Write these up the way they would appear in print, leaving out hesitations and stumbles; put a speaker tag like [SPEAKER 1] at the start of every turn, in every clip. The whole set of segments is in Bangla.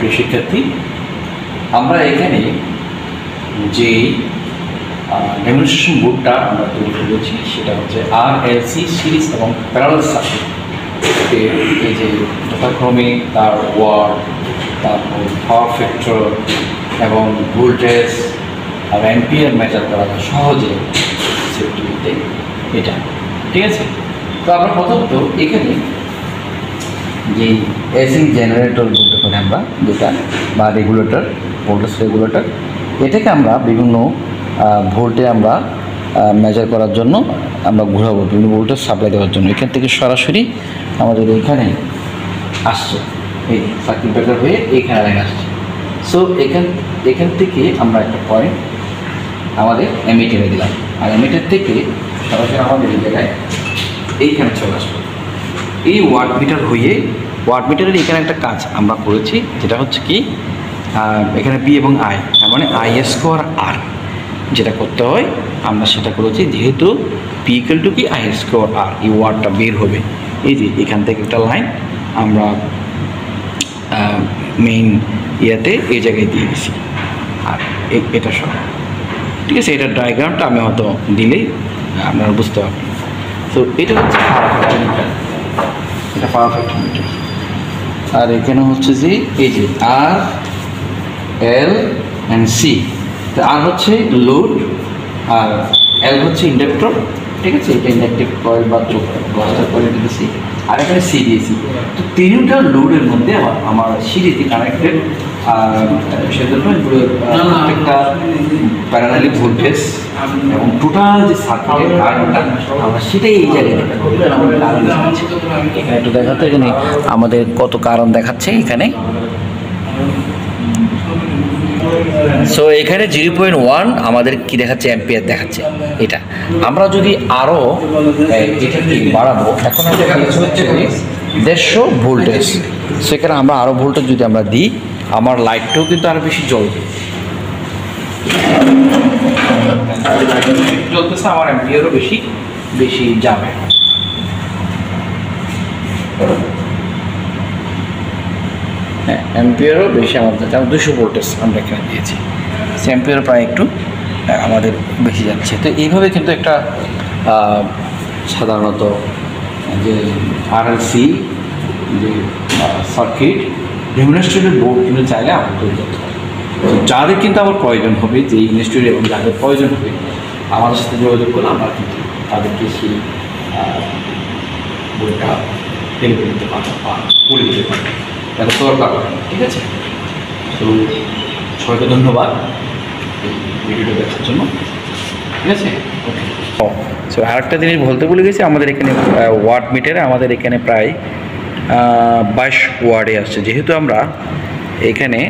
[SPEAKER 1] প্রিয় শিক্ষার্থী, আমরা এখানে যে ডেমনস্ট্রেশন বোর্ডটা আমরা তৈরি করেছি সেটা হচ্ছে RLC সিরিজ এবং প্যারালাল সার্কিট। এই যে যথাক্রমে তার ওয়াট, তারপর পাওয়ার ফ্যাক্টর এবং ভোল্টেজ আর অ্যাম্পিয়ার মেজার করা যায় সহজে সেফটিতে, এটা ঠিক আছে। তো আমরা প্রথমত এখানে যে এসি জেনারেটর বলতে পারি আমরা, যেটা বা রেগুলেটর, ভোল্টেজ রেগুলেটর, এটাকে আমরা বিভিন্ন ভোল্টে আমরা মেজার করার জন্য আমরা ঘোরাবো, বিভিন্ন ভোল্টেজ সাপ্লাই দেওয়ার জন্য। এখান থেকে সরাসরি আমাদের এইখানে আসছে, এই সার্কিট ব্রেকার হয়ে এইখানে লাইন আসছে। সো এখান থেকে আমরা একটা পয়েন্ট আমাদের এমিটারে দিলাম, আর এমিটার থেকে সরাসরি আমাদের এই জায়গায় এইখানে চলে আসবে। এই ওয়াট মিটার হয়ে, ওয়াট মিটারের এখানে একটা কাজ আমরা করেছি, যেটা হচ্ছে কি এখানে পি এবং আই, তার মানে I² R যেটা করতে হয় আমরা সেটা করেছি। যেহেতু পি ইকুয়াল টু কি I² R, এই ওয়াটটা বের হবে। এই যে এখান থেকে একটা লাইন আমরা মেইন ইয়াতে এই জায়গায় দিয়ে দিছি, আর এটা সব ঠিক আছে। এটার ডায়াগ্রামটা আমি হয়তো দিলেই আপনারা বুঝতে পারবেন। তো এটা হচ্ছে পাওয়ার ফ্যাক্টর মিটার, এটা পাওয়ার ফ্যাক্টর মিটার। আর এখানে হচ্ছে যে এই যে R, L অ্যান্ড C। তো আর হচ্ছে লোড, আর L হচ্ছে ইন্ডাক্টর, ঠিক আছে। এটা ইন্ডাকটিভ কয়েল বা ক্লাস্টার কয়েল দিয়েছি, আর এখানে C দিয়েছি। তো তিনটা লোডের মধ্যে আমার সিরিজে কানেক্টেড, আর সেজন্য প্রত্যেকটা প্যারালালি ভোল্টেজ এবং টোটাল যে সার্কিটের কারেন্টটা আমরা সেটাই এই জায়গায় এখানে একটু দেখাতে, এখানে আমাদের কত কারণ দেখাচ্ছে এখানে। সো এখানে 0.1 আমাদের কি দেখাচ্ছে, অ্যাম্পিয়ার দেখাচ্ছে। এটা আমরা যদি আরও এটাকে বাড়াবো, এখন হচ্ছে 150 ভোল্টেজ। সেখানে আমরা আরও ভোল্টেজ যদি আমরা দিই, আমার লাইটটাও কিন্তু আরও বেশি জ্বলবে, জ্বলতেছে, আমার অ্যাম্পিয়ারও বেশি বেশি যাবে। হ্যাঁ, অ্যাম্পিয়ারও বেশি আমাদের, যেমন 200 ভোল্টেজ আমরা এখানে দিয়েছি, সে অ্যাম্পিয়ারও প্রায় একটু আমাদের বেশি যাচ্ছে। তো এইভাবে কিন্তু একটা সাধারণত যে RLC যে সার্কিট ডেমনস্ট্রেটর বোর্ড কিন্তু চাইলে আমরা তৈরি করতে পারি। তো যাদের কিন্তু আমার প্রয়োজন হবে, যে ইনস্টিটিউট এবং যাদের প্রয়োজন হবে আমাদের সাথে যোগাযোগ করলে আমরা কিন্তু তাদেরকে সেই বইটা ডেলিভারি দিতে পারবো বা করে দিতে পারবো, এত দরকার হয়, ঠিক আছে। তো সবাইকে ধন্যবাদ এই ভিডিওটা দেখার জন্য, ঠিক আছে। ওকে। সো আরেকটা জিনিস বলতে ভুলে গেছি, আমাদের এখানে ওয়াট মিটারে আমাদের এখানে প্রায় 22 ওয়ার্ডে আসছে। যেহেতু আমরা এখানে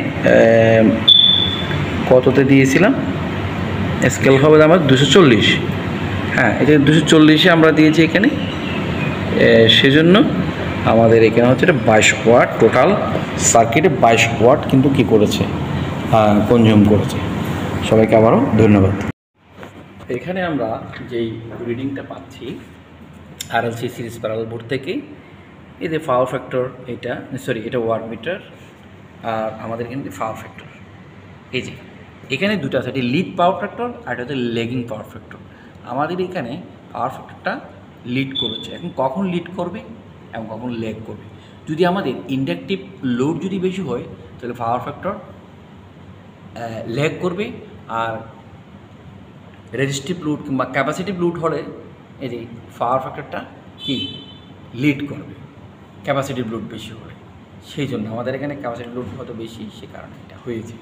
[SPEAKER 1] কততে দিয়েছিলাম, স্কেল হবে আমার 240, হ্যাঁ এটা 240-এ আমরা দিয়েছি এখানে, সেজন্য আমাদের এখানে হচ্ছে এটা 22 ওয়াট, টোটাল সার্কিটে 22 ওয়াট কিন্তু কী করেছে, কনজিউম করেছে। সবাইকে আবারও ধন্যবাদ। এখানে আমরা যেই রিডিংটা পাচ্ছি RLC সিরিজ প্যারালাল বোর্ড থেকে, এই যে পাওয়ার ফ্যাক্টর, এটা এটা ওয়াট মিটার, আর আমাদের এখানে পাওয়ার ফ্যাক্টর, এই যে এখানে দুটো আছে, এটি লিড পাওয়ার ফ্যাক্টর আর এটা হচ্ছে লেগিং পাওয়ার ফ্যাক্টর। আমাদের এখানে পাওয়ার ফ্যাক্টরটা লিড করেছে, এখন কখন লিড করবে এবং কখন লেগ করবে। যদি আমাদের ইন্ডাকটিভ লোড যদি বেশি হয় তাহলে পাওয়ার ফ্যাক্টর লেগ করবে, আর রেজিস্টিভ লোড কিংবা ক্যাপাসিটিভ লোড হলে এই যে পাওয়ার ফ্যাক্টরটা কি লিড করবে ক্যাপাসিটিভ লোড বেশি হলে। সেই জন্য আমাদের এখানে ক্যাপাসিটিভ লোড হয়তো বেশি, সে কারণে এটা হয়েছে।